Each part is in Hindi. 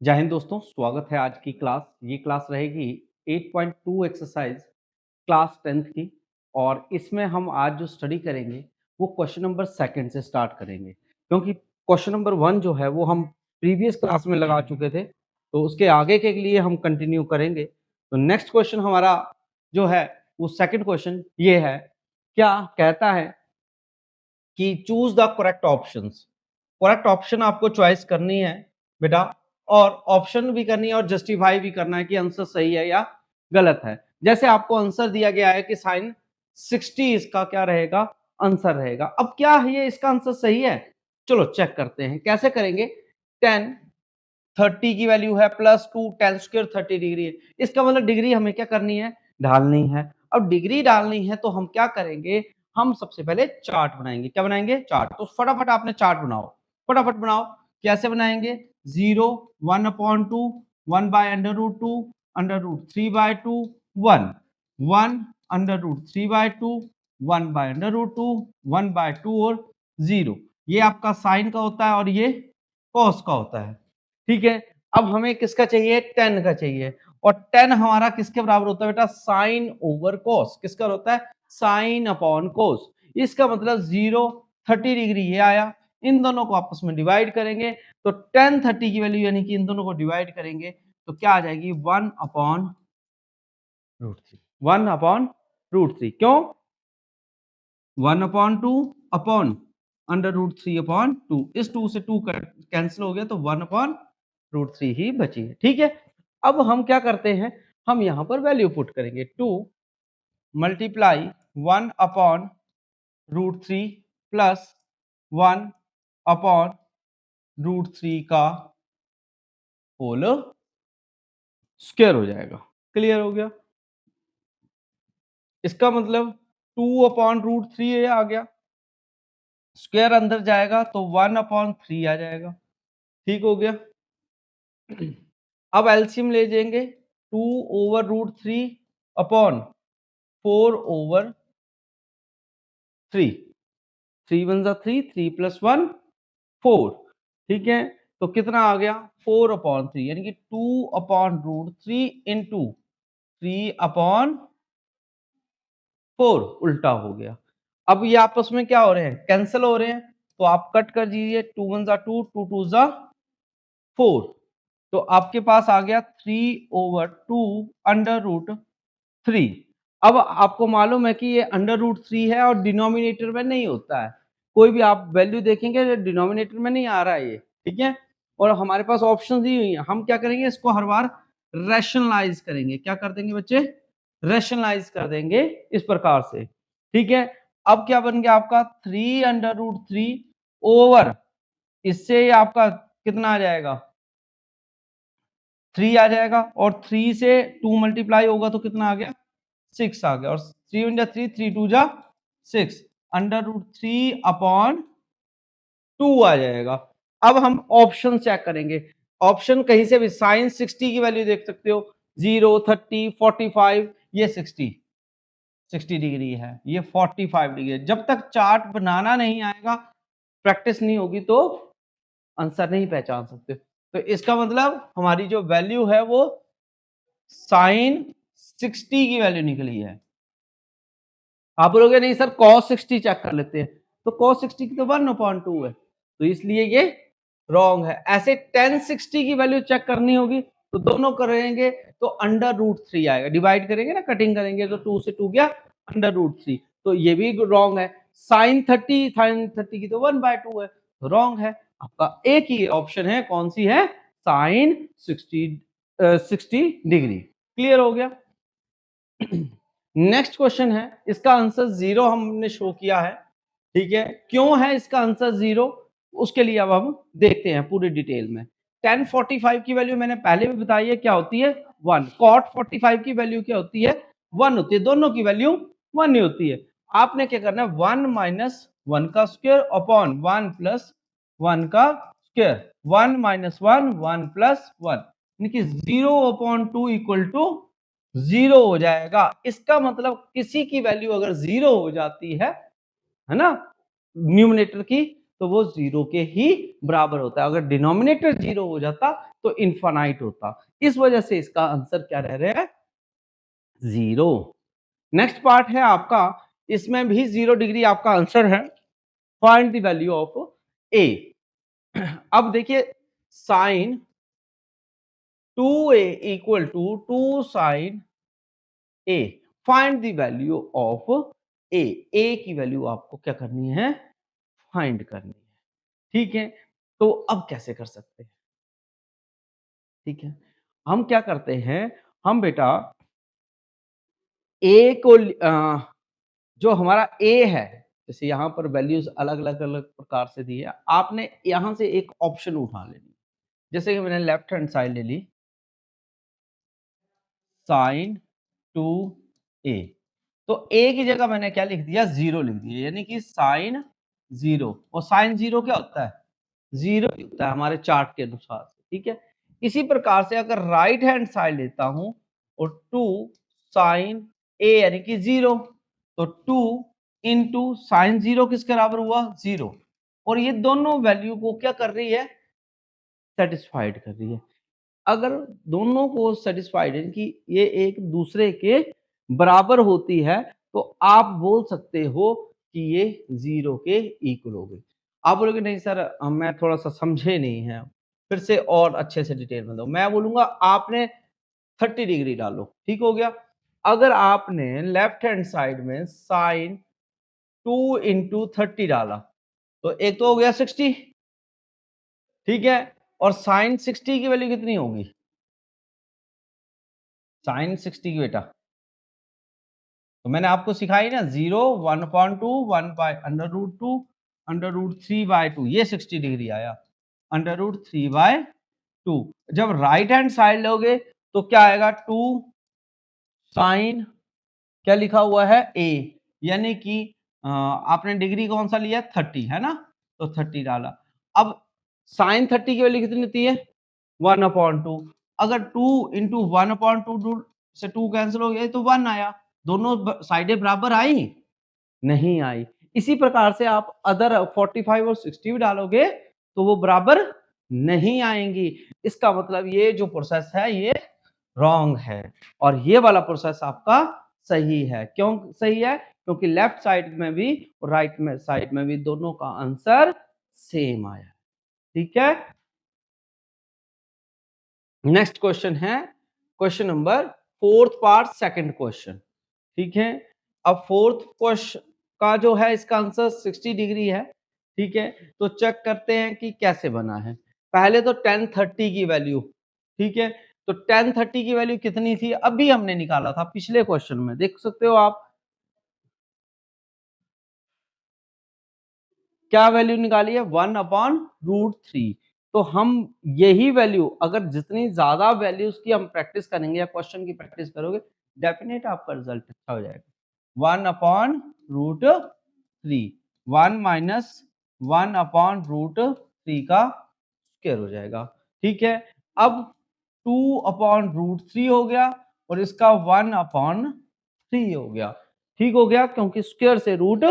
जय हिंद दोस्तों, स्वागत है आज की क्लास। ये क्लास रहेगी 8.2 एक्सरसाइज क्लास 10th की और इसमें हम आज जो स्टडी करेंगे वो क्वेश्चन नंबर सेकंड से स्टार्ट करेंगे, क्योंकि क्वेश्चन नंबर 1 जो है वो हम प्रीवियस क्लास में लगा चुके थे, तो उसके आगे के लिए हम कंटिन्यू करेंगे। तो नेक्स्ट क्वेश्चन हमारा जो है वो सेकंड क्वेश्चन ये है, क्या कहता है कि choose the correct options. Correct option आपको चॉइस करनी है बेटा, और ऑप्शन भी करनी है और जस्टिफाई भी करना है कि आंसर सही है या गलत है। जैसे आपको आंसर दिया गया है कि साइन 60 इसका क्या रहेगा, आंसर रहेगा। अब क्या है ये इसका आंसर सही है, चलो चेक करते हैं कैसे करेंगे। 10 30 की वैल्यू है प्लस 2 10 स्क्वायर 30 डिग्री है, इसका मतलब डिग्री हमें क्या करनी है, डालनी है। अब डिग्री डालनी है तो हम क्या करेंगे, हम सबसे पहले चार्ट बनाएंगे। क्या बनाएंगे, चार्ट। तो फटाफट आपने चार्ट बनाओ, फटाफट बनाओ। कैसे बनाएंगे, 0 1/2 1/√2 √3/2 1 1 √3/2 1/√2 1/2 और 0। ये आपका साइन का होता है और ये कॉस का होता है। ठीक है, अब हमें किसका चाहिए, 10 का चाहिए। और 10 हमारा किसके बराबर होता है बेटा, साइन ओवर कॉस। किसका होता है, साइन अपॉन कॉस। इसका मतलब 0 30 डिग्री ये आया, इन दोनों को आपस में डिवाइड करेंगे तो 10 30 की वैल्यू यानी कि इन दोनों को डिवाइड करेंगे तो क्या आ जाएगी, 1/√3। 1/√3 क्यों, 1/2 अपॉन √3/2। इस 2 से 2 कैंसिल हो गया तो 1/√3 ही बची है। ठीक है, अब हम क्या करते हैं, हम यहां पर वैल्यू पुट करेंगे। 2 मल्टीप्लाई 1/√3 प्लस 1/√3 का होल स्क्वायर हो जाएगा। क्लियर हो गया, इसका मतलब 2/√3 ये आ गया, स्क्वायर अंदर जाएगा तो 1/3 आ जाएगा। ठीक हो गया। अब एलसीएम ले जाएंगे, 2/√3 अपॉन 4/3। 3 1 जा 3, 3 + 1 4। ठीक है, तो कितना आ गया, 4/3 यानी कि 2/√3 इंटू 3/4 उल्टा हो गया। अब ये आपस में क्या हो रहे हैं, कैंसिल हो रहे हैं, तो आप कट कर दीजिए। 2 1 जा 2, 2 2 जा 4, तो आपके पास आ गया 3/2 √3। अब आपको मालूम है कि ये √3 है और डिनोमिनेटर में नहीं होता है। कोई भी आप वैल्यू देखेंगे डिनोमिनेटर में नहीं आ रहा है ये। ठीक है, और हमारे पास ऑप्शन दी हुई है, हम क्या करेंगे, इसको हर बार रैशनलाइज करेंगे। क्या कर देंगे बच्चे, रैशनलाइज कर देंगे इस प्रकार से। ठीक है, अब क्या बन गया आपका 3/√3 ओवर, इससे आपका कितना आ जाएगा, 3 आ जाएगा, और 3 से 2 मल्टीप्लाई होगा तो कितना आ गया, 6 आ गया। और 3 1 जा 3, 3 2 जा 6, √3/2 आ जाएगा। अब हम ऑप्शन चेक करेंगे। ऑप्शन कहीं से भी साइन 60 की वैल्यू देख सकते हो, 0 30 45, ये 60 डिग्री है, ये 45 डिग्री है। जब तक चार्ट बनाना नहीं आएगा, प्रैक्टिस नहीं होगी तो आंसर नहीं पहचान सकते। तो इसका मतलब हमारी जो वैल्यू है वो साइन 60 की वैल्यू निकली है। आप बोलोगे नहीं सर cos 60 चेक कर लेते हैं, तो cos 60 की तो 1/2 है, तो इसलिए ये रॉन्ग है। ऐसे tan 60 की वैल्यू चेक करनी होगी तो दोनों करेंगे तो √3 आएगा, डिवाइड करेंगे ना, कटिंग करेंगे तो 2 से 2 गया √3, तो ये भी रॉन्ग है। sin 30 की तो 1/2 है, तो रॉन्ग है। आपका एक ही ऑप्शन है, कौन सी है, साइन 60 डिग्री। क्लियर हो गया। नेक्स्ट क्वेश्चन है, इसका आंसर 0 हमने शो किया है। ठीक है, क्यों है इसका आंसर 0, उसके लिए अब हम देखते हैं पूरी डिटेल में। tan 45 की वैल्यू मैंने पहले भी बताई है, क्या होती है, 1। cot 45 की वैल्यू क्या होती है, 1 होती है। दोनों की वैल्यू 1 ही होती है। आपने क्या करना है, 1 - 1 का स्क्वायर अपॉन 1 + 1 का स्क्वायर, 1 - 1 1 + 1 यानी कि 0/2 = 0 हो जाएगा। इसका मतलब किसी की वैल्यू अगर 0 हो जाती है ना, न्यूमरेटर की, तो वो 0 के ही बराबर होता है। अगर डिनोमिनेटर 0 हो जाता तो इनफाइनाइट होता। इस वजह से इसका आंसर क्या रह रहा है? 0। नेक्स्ट पार्ट है आपका, इसमें भी 0 डिग्री आपका आंसर है। Find the value of A. अब देखिए sine 2a equal to 2 sine A. Find the value of A. A की वैल्यू आपको क्या करनी है? फाइंड करनी है। ठीक है, तो अब कैसे कर सकते हैं? ठीक है, हम क्या करते हैं, हम बेटा ए को जो हमारा ए है, जैसे यहाँ पर वैल्यूज अलग अलग अलग प्रकार से दी है, आपने यहां से एक ऑप्शन उठा लेनी। जैसे कि मैंने लेफ्ट हैंड साइड ले ली, साइन 2a, तो a की जगह मैंने क्या लिख दिया? 0 लिख दिया, यानी कि साइन 0। और साइन 0 क्या होता है? 0 होता है हमारे चार्ट के अनुसार। ठीक है, इसी प्रकार से अगर राइट हैंड साइड लेता हूं और 2 साइन a यानी कि 0, तो 2 इंटू साइन 0 किसके बराबर हुआ? 0। और ये दोनों वैल्यू को क्या कर रही है? सेटिस्फाइड कर रही है। अगर दोनों को सेटिस्फाइड है कि ये एक दूसरे के बराबर होती है, तो आप बोल सकते हो कि ये 0 के इक्वल हो गई। आप बोलोगे नहीं सर मैं थोड़ा सा समझे नहीं है, फिर से और अच्छे से डिटेल में दो। मैं बोलूंगा आपने 30 डिग्री डालो, ठीक हो गया। अगर आपने लेफ्ट हैंड साइड में साइन 2 इंटू 30 डाला, तो एक तो हो गया 60, ठीक है, और साइन 60 की वैल्यू कितनी होगी? साइन 60 की बेटा, तो मैंने आपको सिखाई ना, 0 1/2 1/√2 √3/2, ये 60 डिग्री आया, √3/2। जब राइट हैंड साइड लोगे तो क्या आएगा? 2 साइन, क्या लिखा हुआ है? a, यानी कि आपने डिग्री कौन सा लिया? 30 है ना, तो 30 डाला। अब साइन 30 की वैल्यू कितनी होती है? 1/2। अगर 2 इंटू 1/2 से 2 कैंसिल हो गया तो 1 आया। दोनों साइडें बराबर आई? नहीं आई। इसी प्रकार से आप अदर 45 और 60 भी डालोगे तो वो बराबर नहीं आएंगी। इसका मतलब ये जो प्रोसेस है ये रॉन्ग है, और ये वाला प्रोसेस आपका सही है। क्यों सही है? क्योंकि लेफ्ट साइड में भी और राइट में साइड में भी दोनों का आंसर सेम आया। ठीक है, नेक्स्ट क्वेश्चन है question number 4th part second question. ठीक है, अब 4th क्वेश्चन का जो है इसका आंसर 60 डिग्री है। ठीक है, तो चेक करते हैं कि कैसे बना है। पहले तो tan 30 की वैल्यू, ठीक है, तो tan 30 की वैल्यू कितनी थी? अभी हमने निकाला था पिछले क्वेश्चन में, देख सकते हो आप क्या वैल्यू निकाली है? 1/√3। तो हम यही वैल्यू, अगर जितनी ज्यादा वैल्यूज की हम प्रैक्टिस करेंगे या क्वेश्चन की प्रैक्टिस करोगे, डेफिनेट आपका रिजल्ट अच्छा हो जाएगा। 1/√3, 1 माइनस 1/√3 का स्क्वायर हो जाएगा। ठीक है, अब 2/√3 हो गया और इसका 1/3 हो गया। ठीक हो गया, क्योंकि स्क्वायर से रूट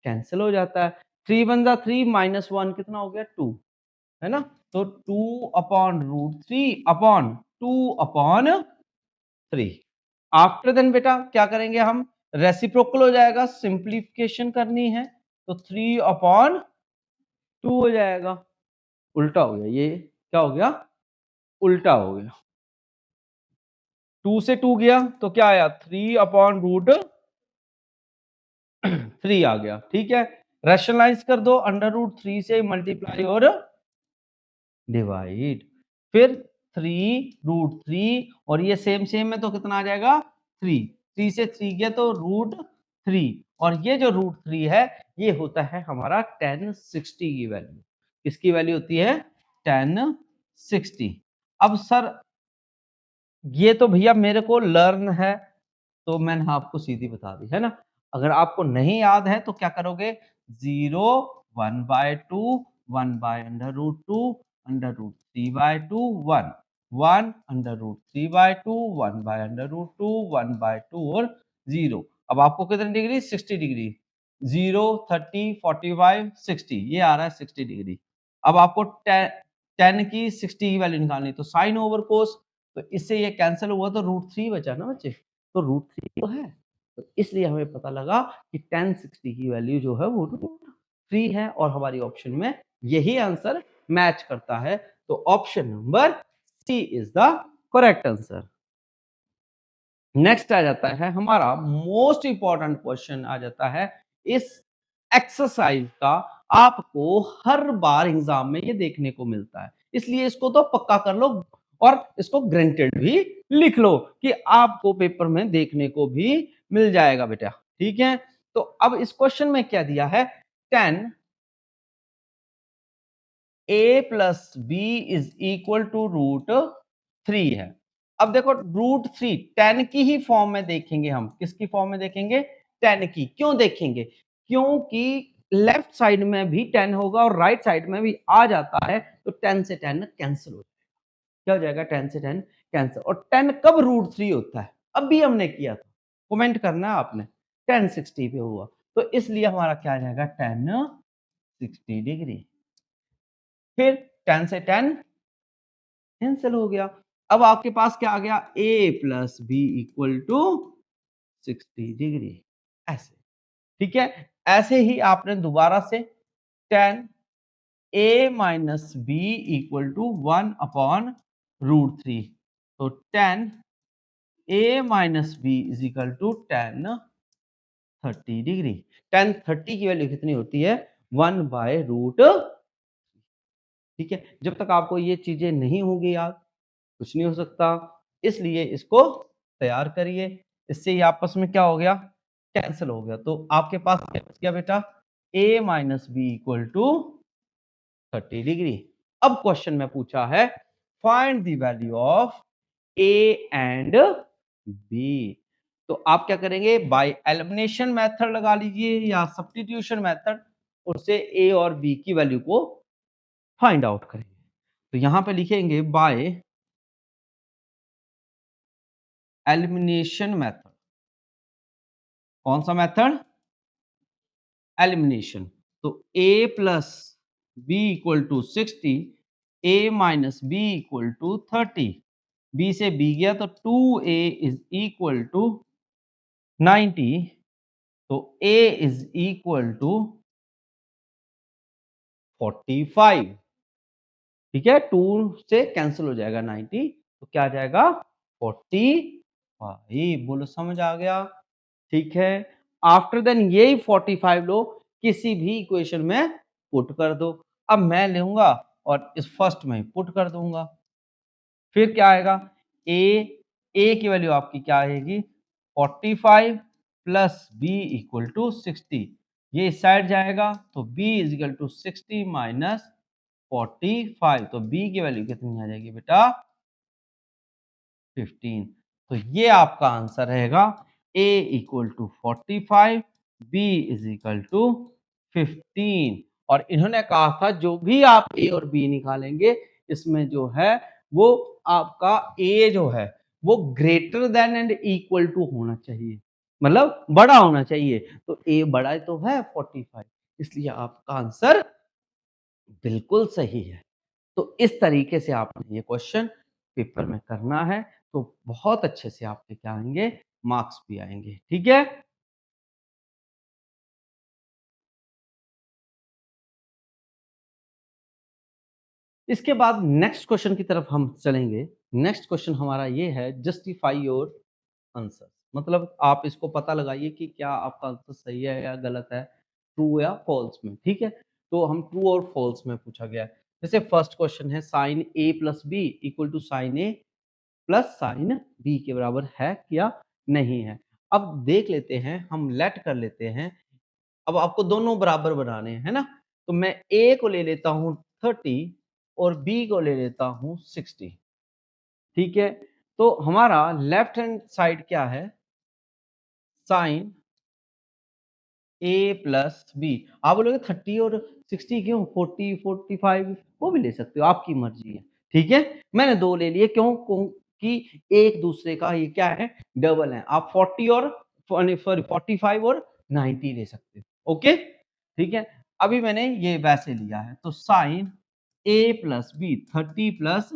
कैंसिल हो जाता है। 3 वन जा 3 माइनस 1 कितना हो गया? 2, है ना, तो 2/√3 अपॉन 2/3। आफ्टर देन बेटा क्या करेंगे हम? रेसिप्रोकल हो जाएगा, सिंप्लीफिकेशन करनी है तो 3/2 हो जाएगा। उल्टा हो गया, ये क्या हो गया? उल्टा हो गया। 2 से 2 गया तो क्या आया? 3/√3 आ गया। ठीक है, रैशनलाइज कर दो, √3 से मल्टीप्लाई और डिवाइड, फिर 3√3 और ये सेम सेम है तो कितना आ जाएगा? 3। 3 से 3 गया तो √3, और ये जो √3 है ये होता है हमारा tan 60 की वैल्यू। किसकी वैल्यू होती है? tan 60। अब सर ये तो भैया मेरे को लर्न है, तो मैंने आपको सीधी बता दी है ना। अगर आपको नहीं याद है तो क्या करोगे? 0 1/2 1/√2 √3/2 1 1/3/2 1/√2 1/2 और 0। अब आपको कितनी डिग्री? 60 डिग्री। 0, 30, 45, 60, ये आ रहा है 60 डिग्री। अब आपको 10 की 60 की वैल्यू निकालनी, तो साइन ओवर कोस, तो इससे ये कैंसिल हुआ तो √3 बचा ना बच्चे, तो √3 तो है, तो इसलिए हमें पता लगा कि tan 60 की वैल्यू जो है वो √3 है, और हमारी ऑप्शन में यही आंसर मैच करता है, तो option number C is the correct answer. Next आ जाता है हमारा मोस्ट इंपॉर्टेंट क्वेश्चन आ जाता है इस एक्सरसाइज का, आपको हर बार एग्जाम में ये देखने को मिलता है, इसलिए इसको तो पक्का कर लो और इसको ग्रांटेड भी लिख लो कि आपको पेपर में देखने को भी मिल जाएगा बेटा, ठीक है। तो अब इस क्वेश्चन में क्या दिया है, 10 a plus B is equal to √3 है। अब देखो √3 10 की ही फॉर्म में देखेंगे, हम किसकी फॉर्म में देखेंगे, 10 की। क्यों देखेंगे, क्योंकि लेफ्ट साइड में भी 10 होगा और राइट साइड में भी आ जाता है, तो 10 से 10 कैंसिल हो जाएगा। क्या हो जाएगा, 10 से 10 कैंसिल। और 10 कब √3 होता है, अभी हमने किया था, कमेंट करना है आपने, 10 60 पे हुआ, तो इसलिए हमारा क्या आ जाएगा, 10 60 डिग्री। फिर 10 से 10 कैंसिल हो गया। अब आपके पास क्या आ गया, a plus B equal to 60 degree, ऐसे, ठीक है। ऐसे ही आपने दोबारा से 10 a minus B equal to 1 upon √3, तो 10 a minus B is equal to 10 30 degree. 10 30 की वैल्यू कितनी होती है, 1/√, ठीक है। जब तक आपको ये चीजें नहीं होंगी याद, कुछ नहीं हो सकता, इसलिए इसको तैयार करिए। इससे ही आपस में क्या हो गया, कैंसिल हो गया, तो आपके पास क्या बच गया बेटा, a minus B equal to 30 degree. अब क्वेश्चन में पूछा है find the value of a and b, तो आप क्या करेंगे, बाय एलिमिनेशन मेथड लगा लीजिए या सब्स्टिट्यूशन मेथड, उससे a और b की वैल्यू को फाइंड आउट करेंगे। तो यहां पे लिखेंगे बाय एलिमिनेशन मेथड। कौन सा मेथड, एलिमिनेशन। तो a plus B equal to 60, a minus B equal to 30, b से b गया तो 2a इज इक्वल टू 90, तो a इज इक्वल टू 45, ठीक है। 2 से कैंसिल हो जाएगा 90, तो क्या आ जाएगा 45, बोलो समझ आ गया, ठीक है। आफ्टर देन यही 45 लो, किसी भी इक्वेशन में पुट कर दो। अब मैं लूंगा और इस फर्स्ट में पुट कर दूंगा, फिर क्या आएगा, ए की वैल्यू आपकी क्या आएगी, 45 प्लस बी इक्वल टू 60, ये इस साइड जाएगा तो b is equal to 60 minus 45, तो b की वैल्यू कितनी आ जाएगी बेटा, 15। तो ये आपका आंसर रहेगा, a equal to 45, b is equal to 15। और इन्होंने कहा था जो भी आप a और b निकालेंगे, इसमें जो है वो आपका a जो है वो greater than and equal to होना चाहिए, मतलब बड़ा होना चाहिए, तो a बड़ा तो है 45, इसलिए आपका आंसर बिल्कुल सही है। तो इस तरीके से आपने ये क्वेश्चन पेपर में करना है, तो बहुत अच्छे से आपके क्या आएंगे, मार्क्स भी आएंगे, ठीक है। इसके बाद नेक्स्ट क्वेश्चन की तरफ हम चलेंगे। नेक्स्ट क्वेश्चन हमारा ये है, जस्टिफाई योर आंसर, मतलब आप इसको पता लगाइए कि क्या आपका आंसर सही है या गलत है, ट्रू या फॉल्स में, ठीक है। तो हम ट्रू और फॉल्स में पूछा गया है। जैसे फर्स्ट क्वेश्चन है, sine a plus B equal to sine a plus sine b के बराबर है या नहीं है। अब देख लेते हैं, हम लेट कर लेते हैं। अब आपको दोनों बराबर बनाने हैं, है ना। तो मैं a को ले लेता हूं 30 और b को ले लेता हूं 60, ठीक है। तो हमारा लेफ्ट हैंड साइड क्या है, साइन a प्लस बी। आप बोलोगे 30 और 60 क्यों, 40 45 वो भी ले सकते हो, आपकी मर्जी है, ठीक है। मैंने दो ले लिए, क्यों, कि एक दूसरे का ये क्या है, डबल है। आप 40 और सॉरी 45 और 90 ले सकते हो, ओके, ठीक है। अभी मैंने ये वैसे लिया है, तो sign a plus B 30 plus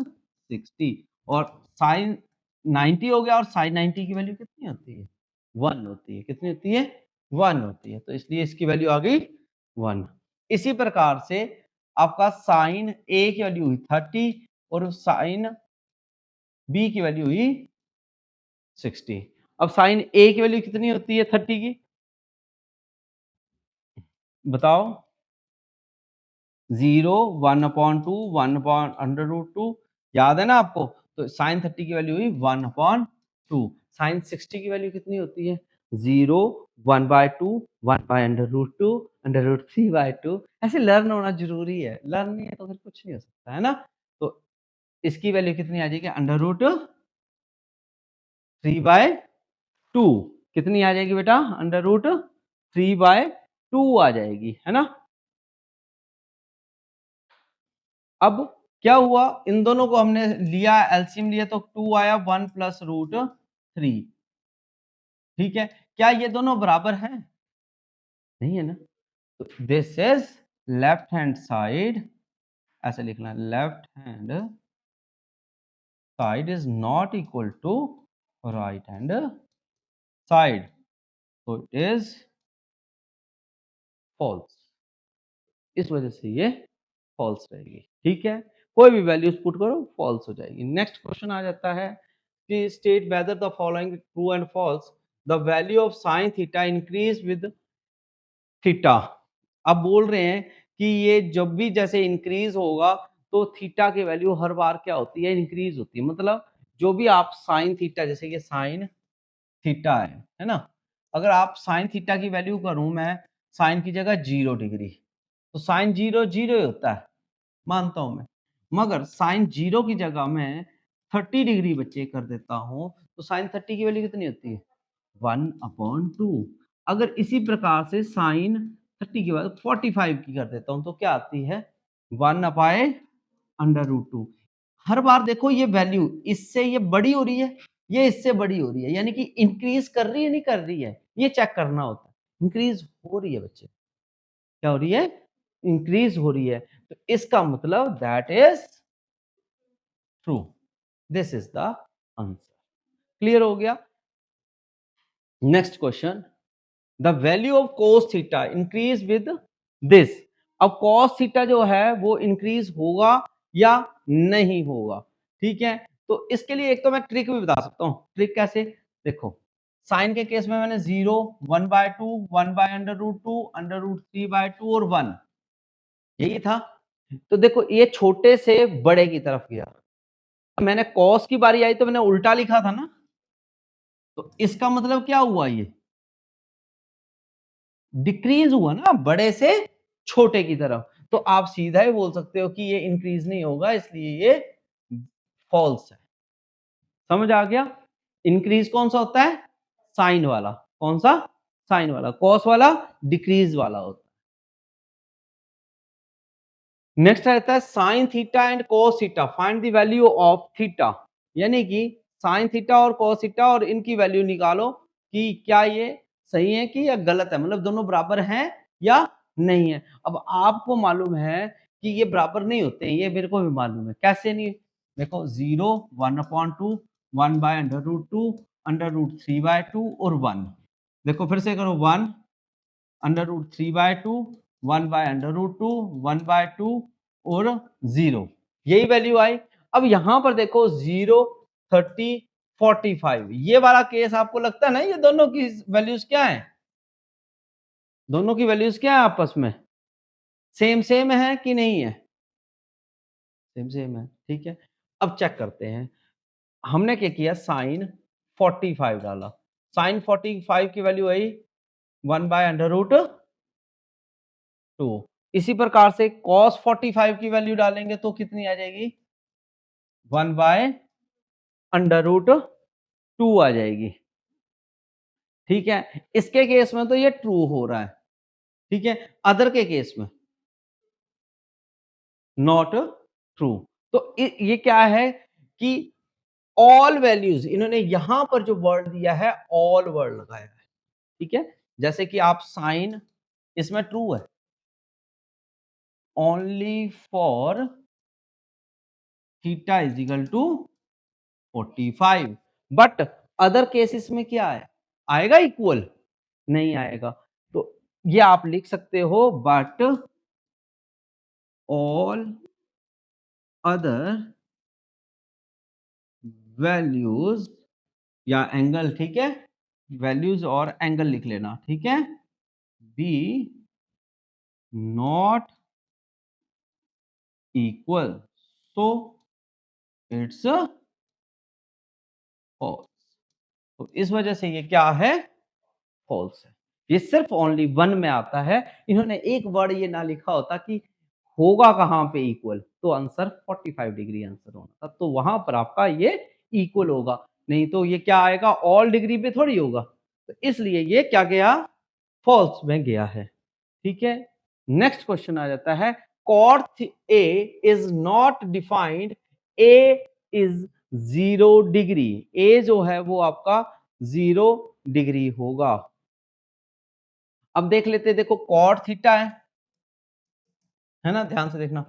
60 और साइन 90 हो गया, और साइन 90 की वैल्यू कितनी होती है? 1 होती है। कितनी होती है? 1 होती है, तो इसलिए इसकी वैल्यू आ गई 1। इसी प्रकार से आपका साइन ए की वैल्यू हुई 30 और साइन बी की वैल्यू हुई 60। अब साइन ए की वैल्यू कितनी होती है 30 की? बताओ। 0, 1/2, 1/√2, याद है ना आपको? तो साइन 30 की वैल्यू हुई 1/2। साइन 60 की वैल्यू कितनी होती है? 0, 1/2, 1/√2, √3/2। ऐसे लर्न होना जरूरी है, लर्न नहीं है तो फिर कुछ नहीं हो सकता, है ना? तो इसकी वैल्यू कितनी आ जाएगी? √3/2। कितनी आ जाएगी बेटा? √3/2 आ जाएगी, है ना? अब क्या हुआ, इन दोनों को हमने लिया, एलसीएम लिया, तो 2 आया, 1 प्लस √3। ठीक है, क्या ये दोनों बराबर हैं? नहीं है ना? तो this is left hand side, ऐसे लिखना, left hand side is not equal to right hand side, तो इट इज फॉल्स। इस वजह से ये फॉल्स रहेगी। ठीक है, कोई भी वैल्यूज पुट करो फॉल्स हो जाएगी। नेक्स्ट क्वेश्चन आ जाता है कि state whether the following true and false. The value of sine theta increase with theta. अब बोल रहे हैं कि ये जब भी जैसे इंक्रीज होगा तो थीटा की वैल्यू हर बार क्या होती है? इंक्रीज होती है। मतलब जो भी आप साइन थीटा, जैसे कि साइन थीटा है ना? अगर आप साइन थीटा की वैल्यू करूं मैं, साइन की जगह 0 डिग्री, तो साइन 0 0 ही होता है, मानता हूं मैं। मगर साइन 0 की जगह मैं 30 डिग्री बच्चे कर देता हूं, तो साइन 30 की वैल्यू कितनी होती है? 1/2। अगर इसी प्रकार से साइन 30 की बाद 45 की कर देता हूं, तो क्या आती है? 1/√2। हर बार देखो ये वैल्यू इससे ये बड़ी हो रही है, ये इससे बड़ी हो रही है, यानी कि इंक्रीज कर रही है नहीं कर रही है, ये चेक करना होता है। इंक्रीज हो रही है बच्चे, क्या हो रही है? इंक्रीज हो रही है, तो इसका मतलब that is true. This is the answer. Clear हो गया? Next question, the value of cos theta increase with this. अब cos थीटा जो है वो इंक्रीज होगा या नहीं होगा? ठीक है, तो इसके लिए एक तो मैं ट्रिक भी बता सकता हूं। ट्रिक कैसे? देखो, साइन के केस में मैंने 0, 1/2, 1/√2, √3/2 और 1, यही था। तो देखो ये छोटे से बड़े की तरफ गया। मैंने कॉस की बारी आई तो मैंने उल्टा लिखा था ना, तो इसका मतलब क्या हुआ? ये डिक्रीज हुआ ना, बड़े से छोटे की तरफ। तो आप सीधा ही बोल सकते हो कि ये इंक्रीज नहीं होगा, इसलिए ये फॉल्स है। समझ आ गया? इंक्रीज कौन सा होता है? साइन वाला। कौन सा? साइन वाला। कॉस वाला डिक्रीज वाला होता है। नेक्स्ट रहता है sine theta and cos theta, find the value of theta. यानी कि साइन थीटा और कॉस थीटा और इनकी वैल्यू निकालो कि क्या ये सही है कि या गलत है, मतलब दोनों बराबर हैं या नहीं है। अब आपको मालूम है कि ये बराबर नहीं होते हैं, ये मेरे को भी मालूम है। कैसे नहीं? देखो 0, 1/2, 1/√2, √3/2 और 1। देखो फिर से करो, 1 √3/2, 1/√2, 1/2 और 0, यही वैल्यू आई। अब यहां पर देखो 0, 30, 45, ये वाला केस आपको लगता है ना ये दोनों की वैल्यूज क्या है? दोनों की वैल्यूज क्या है आपस में? सेम सेम है कि नहीं है? सेम सेम है। ठीक है, अब चेक करते हैं। हमने क्या किया? साइन 45 डाला, साइन 45 की वैल्यू आई 1/√2। इसी प्रकार से cos 45 की वैल्यू डालेंगे तो कितनी आ जाएगी? 1/√2 आ जाएगी। ठीक है, इसके केस में तो ये ट्रू हो रहा है। ठीक है, अदर के केस में नॉट ट्रू। तो ये क्या है कि ऑल वैल्यूज, इन्होंने यहां पर जो वर्ड दिया है ऑल वर्ड लगाया है। ठीक है, जैसे कि आप साइन इसमें ट्रू है, only for theta is equal to 45। But other cases में क्या है, आएगा इक्वल, नहीं आएगा। तो ये आप लिख सकते हो, बट ऑल अदर वैल्यूज या एंगल, ठीक है, वैल्यूज और एंगल लिख लेना, ठीक है, b not equal, so it's false. तो इस वजह से ये क्या है, फॉल्स है। ये सिर्फ ओनली वन में आता है। इन्होंने एक वर्ड ये ना लिखा होता कि होगा कहां पे इक्वल, तो आंसर 45 डिग्री आंसर होना था, तो वहां पर आपका ये इक्वल होगा, नहीं तो ये क्या आएगा, ऑल डिग्री पे थोड़ी होगा। तो इसलिए ये क्या गया, फॉल्स में गया है, ठीक है। नेक्स्ट क्वेश्चन आ जाता है, cot A is not defined, A is 0 degree, A जो है वो आपका 0 डिग्री होगा। अब देख लेते हैं, देखो कॉट थीटा है ना, ध्यान से देखना,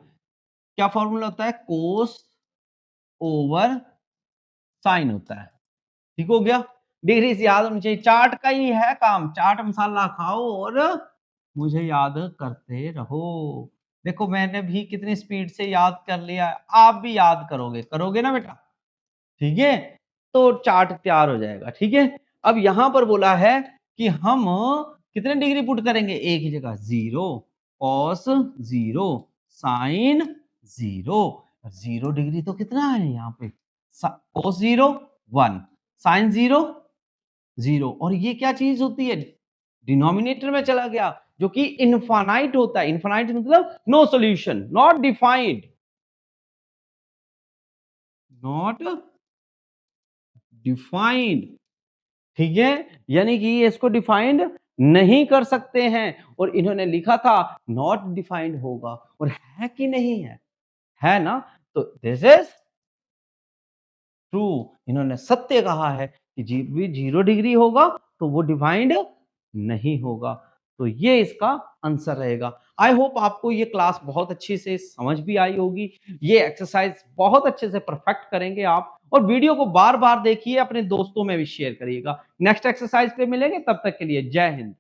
क्या फॉर्मूला होता है, कोस ओवर साइन होता है, ठीक हो गया। डिग्री से याद होनी चाहिए, चार्ट का ही है काम, चाट मसाला खाओ और मुझे याद करते रहो। देखो मैंने भी कितनी स्पीड से याद कर लिया, आप भी याद करोगे, करोगे ना बेटा, ठीक है, तो चार्ट तैयार हो जाएगा, ठीक है। अब यहां पर बोला है कि हम कितने डिग्री पुट करेंगे, एक ही जगह, 0 कॉस 0 साइन 0, 0 डिग्री तो कितना है यहाँ पे, कॉस 0 1 साइन 0 0, और ये क्या चीज होती है, डिनोमिनेटर में चला गया, जो कि इनफाइनाइट होता है। इनफाइनाइट मतलब no solution, not defined, not defined, ठीक है, यानी कि इसको डिफाइंड नहीं कर सकते हैं, और इन्होंने लिखा था नॉट डिफाइंड होगा, और है कि नहीं है ना, तो दिस इज ट्रू, इन्होंने सत्य कहा है कि जी भी 0 डिग्री होगा तो वो डिफाइंड नहीं होगा, तो ये इसका आंसर रहेगा। आई होप आपको ये क्लास बहुत अच्छी से समझ भी आई होगी, ये एक्सरसाइज बहुत अच्छे से परफेक्ट करेंगे आप, और वीडियो को बार बार देखिए, अपने दोस्तों में भी शेयर करिएगा। नेक्स्ट एक्सरसाइज पे मिलेंगे, तब तक के लिए जय हिंद।